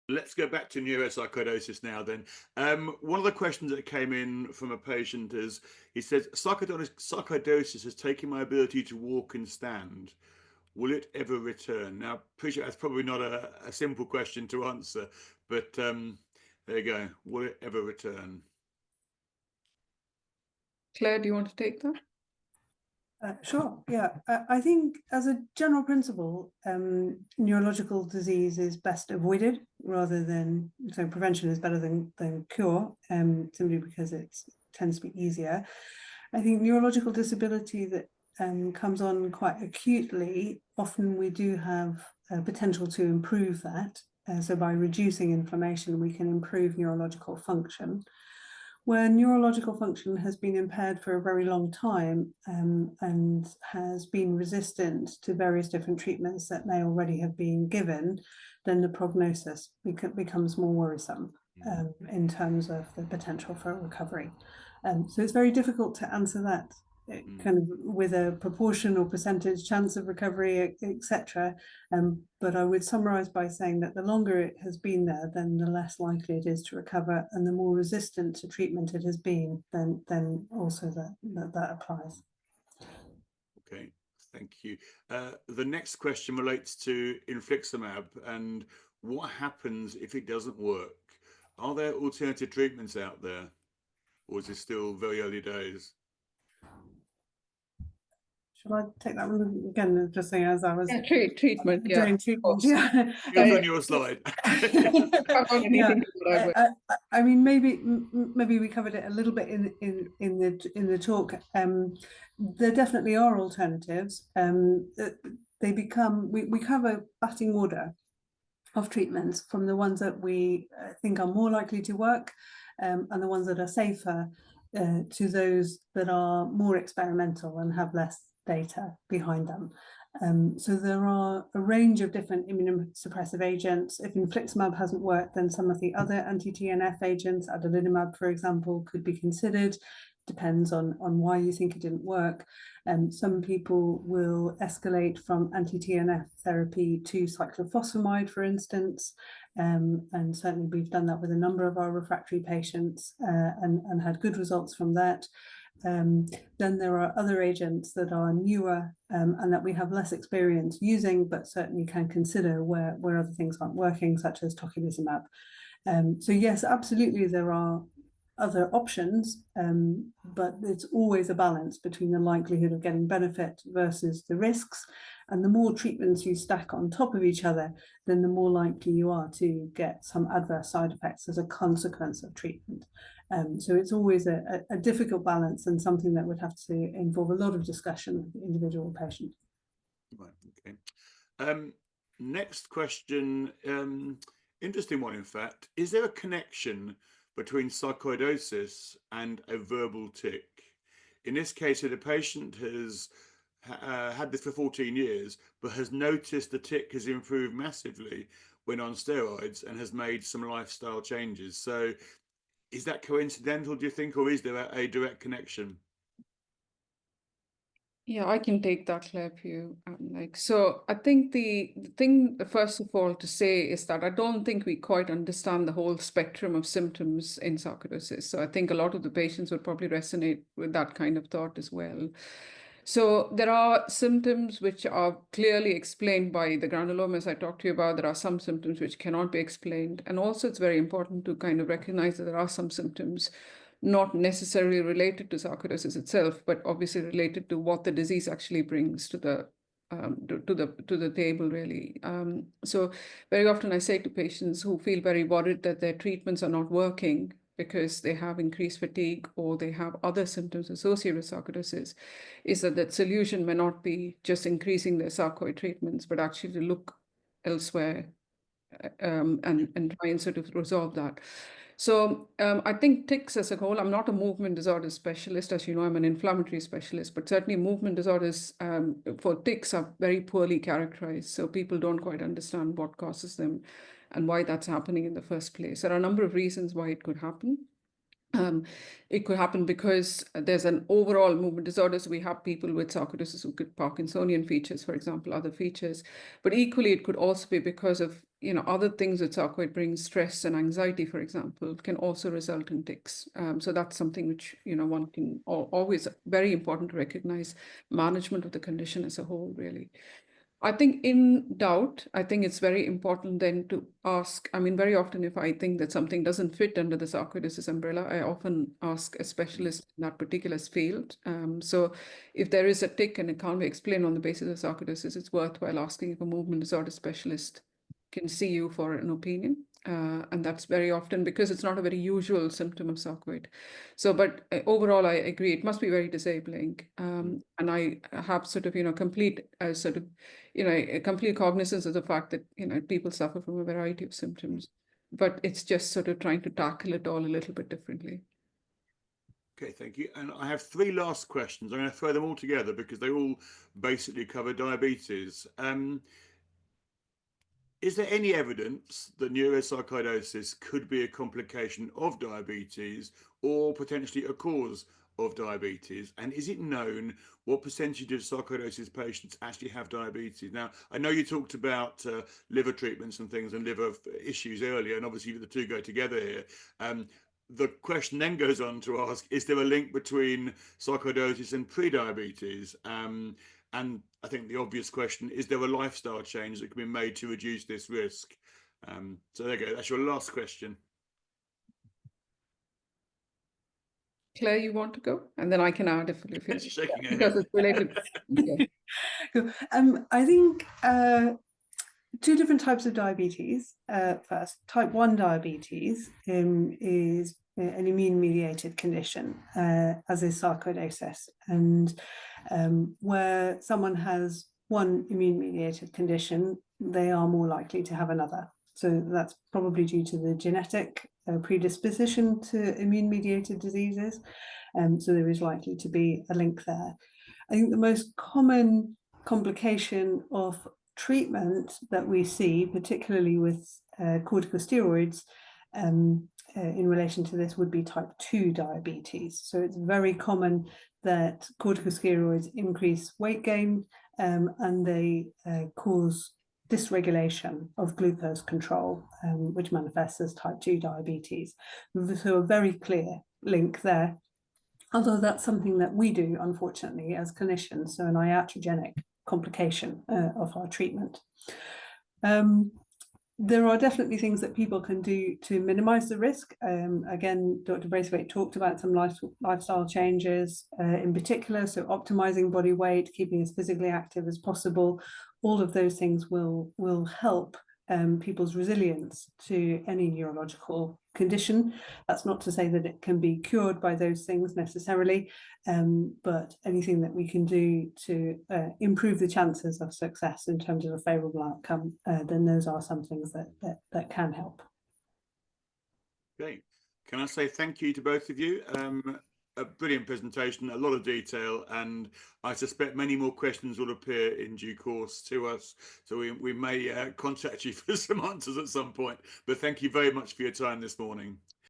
Let's go back to neurosarcoidosis now then. One of the questions that came in from a patient is, he says, sarcoidosis has taken my ability to walk and stand. Will it ever return? Now, appreciate that's probably not a simple question to answer, but there you go. Will it ever return? Claire, do you want to take that? Sure, yeah. I think as a general principle, neurological disease is best avoided rather than, so prevention is better than cure, simply because it tends to be easier. I think neurological disability that comes on quite acutely, often we do have potential to improve that. So by reducing inflammation, we can improve neurological function. Where neurological function has been impaired for a very long time and has been resistant to various different treatments that may already have been given, then the prognosis becomes more worrisome in terms of the potential for recovery. So it's very difficult to answer that kind of with a proportion or percentage chance of recovery, etc. But I would summarize by saying that the longer it has been there, then the less likely it is to recover, and the more resistant to treatment it has been, then also that applies. Okay, thank you. The next question relates to infliximab and what happens if it doesn't work. Are there alternative treatments out there, or is it still very early days? Shall I take that one again? Just saying, as I was treatment, doing treatment, yeah. It was on your slide. Yeah. I mean, maybe we covered it a little bit in the talk. There definitely are alternatives. They become we cover batting order of treatments from the ones that we think are more likely to work, and the ones that are safer, to those that are more experimental and have less data behind them. So there are a range of different immunosuppressive agents. If infliximab hasn't worked, then some of the other anti-TNF agents, adalimumab, for example, could be considered. Depends on why you think it didn't work. Some people will escalate from anti-TNF therapy to cyclophosphamide, for instance, and certainly we've done that with a number of our refractory patients and had good results from that. Then there are other agents that are newer and that we have less experience using, but certainly can consider where other things aren't working, such as tocilizumab. So yes, absolutely, there are other options, but it's always a balance between the likelihood of getting benefit versus the risks. And the more treatments you stack on top of each other, then the more likely you are to get some adverse side effects as a consequence of treatment. So it's always a difficult balance and something that would have to involve a lot of discussion with the individual patient. Right, okay. Next question, interesting one in fact. Is there a connection between sarcoidosis and a verbal tic? In this case, the patient has had this for 14 years, but has noticed the tic has improved massively when on steroids and has made some lifestyle changes. So is that coincidental, do you think, or is there a direct connection? Yeah, I can take that, Claire, for you. So I think the thing, first of all, to say is that I don't think we quite understand the whole spectrum of symptoms in sarcoidosis. So I think a lot of the patients would probably resonate with that kind of thought as well. So there are symptoms which are clearly explained by the granulomas I talked to you about. There are some symptoms which cannot be explained. And also it's very important to kind of recognize that there are some symptoms not necessarily related to sarcoidosis itself, but obviously related to what the disease actually brings to the table, really. So very often I say to patients who feel very worried that their treatments are not working because they have increased fatigue or they have other symptoms associated with sarcoidosis, is that solution may not be just increasing their sarcoid treatments, but actually to look elsewhere and try and sort of resolve that. So I think tics as a whole, I'm not a movement disorder specialist. As you know, I'm an inflammatory specialist, but certainly movement disorders for tics are very poorly characterized. So people don't quite understand what causes them and why that's happening in the first place. There are a number of reasons why it could happen. It could happen because there's an overall movement disorder. So we have people with sarcoidosis who get Parkinsonian features, for example, other features. But equally, it could also be because of, other things with sarcoid brings stress and anxiety, for example, can also result in tics. So that's something which, one can always, very important to recognize management of the condition as a whole, really. I think in doubt, I think it's very important then to ask. I mean, very often if I think that something doesn't fit under the sarcoidosis umbrella, I often ask a specialist in that particular field. So if there is a tic and it can't be explained on the basis of sarcoidosis, it's worthwhile asking if a movement disorder specialist can see you for an opinion. And that's very often because it's not a very usual symptom of sarcoid. So, but overall, I agree, it must be very disabling. And I have sort of, complete cognizance of the fact that, people suffer from a variety of symptoms, but it's just sort of trying to tackle it all a little bit differently. Okay, thank you. And I have 3 last questions. I'm going to throw them all together because they all basically cover diabetes. Is there any evidence that neurosarcoidosis could be a complication of diabetes or potentially a cause of diabetes? And is it known what percentage of sarcoidosis patients actually have diabetes? Now, I know you talked about liver treatments and things and liver issues earlier, and obviously the two go together here. The question then goes on to ask, is there a link between sarcoidosis and prediabetes? And I think the obvious question, is there a lifestyle change that can be made to reduce this risk? So there you go, that's your last question. Claire, you want to go? And then I can add if it's shaking her because head. it's related. Okay. Cool. I think 2 different types of diabetes. First, type 1 diabetes is an immune-mediated condition, as is sarcoidosis. And where someone has one immune-mediated condition, they are more likely to have another. So that's probably due to the genetic predisposition to immune-mediated diseases. So there is likely to be a link there. I think the most common complication of treatment that we see, particularly with corticosteroids, in relation to this would be type 2 diabetes. So it's very common that corticosteroids increase weight gain and they cause dysregulation of glucose control, which manifests as type 2 diabetes. So a very clear link there. Although that's something that we do, unfortunately, as clinicians, so an iatrogenic complication of our treatment. There are definitely things that people can do to minimize the risk. Again, Dr. Braithwaite talked about some lifestyle changes in particular, so optimizing body weight, keeping as physically active as possible. All of those things will help people's resilience to any neurological condition. That's not to say that it can be cured by those things necessarily, but anything that we can do to improve the chances of success in terms of a favourable outcome, then those are some things that can help. Okay, can I say thank you to both of you? A brilliant presentation, a lot of detail, and I suspect many more questions will appear in due course to us. So we may contact you for some answers at some point. But thank you very much for your time this morning.